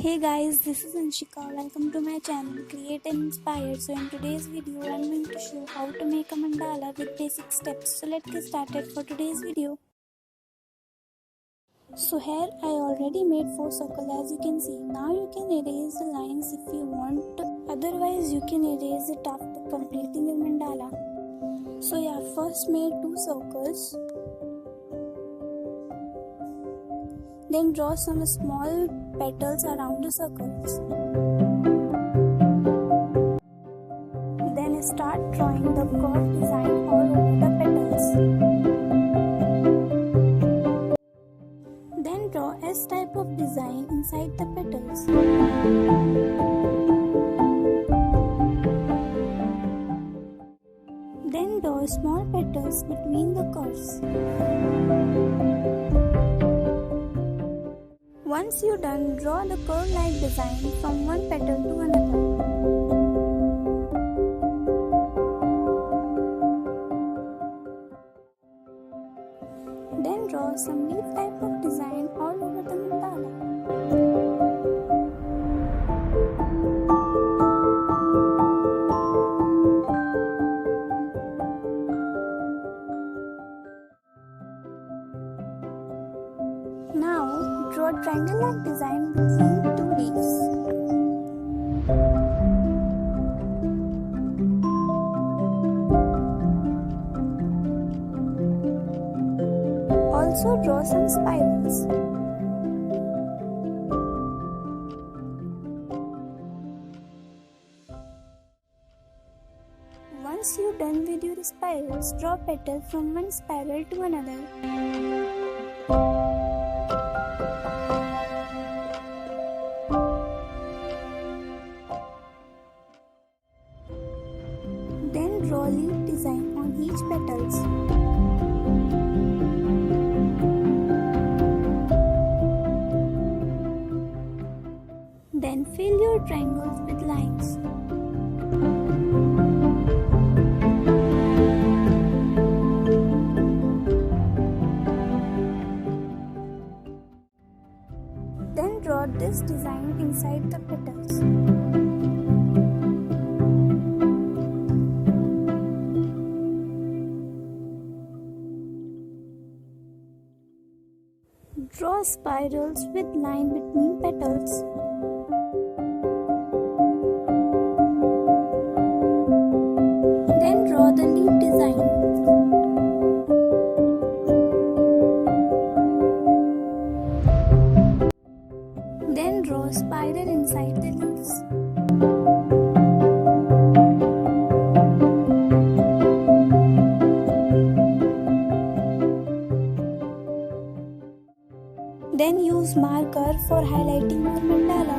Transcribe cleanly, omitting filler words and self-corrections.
Hey guys, this is Anshika. Welcome to my channel Create&Inspire. So in today's video, I'm going to show how to make a mandala with basic steps. So let's get started for today's video. So here I already made 4 circles as you can see. Now you can erase the lines if you want. Otherwise you can erase it after completing your mandala. So yeah, first made 2 circles. Then draw some small petals around the circles. Then start drawing the curved design all over the petals. Then draw S type of design inside the petals. Then draw small petals between the curves. Once you're done, draw the curve-like design from one petal to another. Then draw some leaf type of design all over the mandala. Now, draw a triangle-like design between 2 leaves. Also draw some spirals. Once you're done with your spirals, draw petal from one spiral to another. Then draw leaf design on each petals. Then fill your triangles with lines. Then draw this design inside the petals. Draw spirals with line between petals. Then draw the leaf design. Then draw a spiral inside the leaves. Then use marker for highlighting your mandala.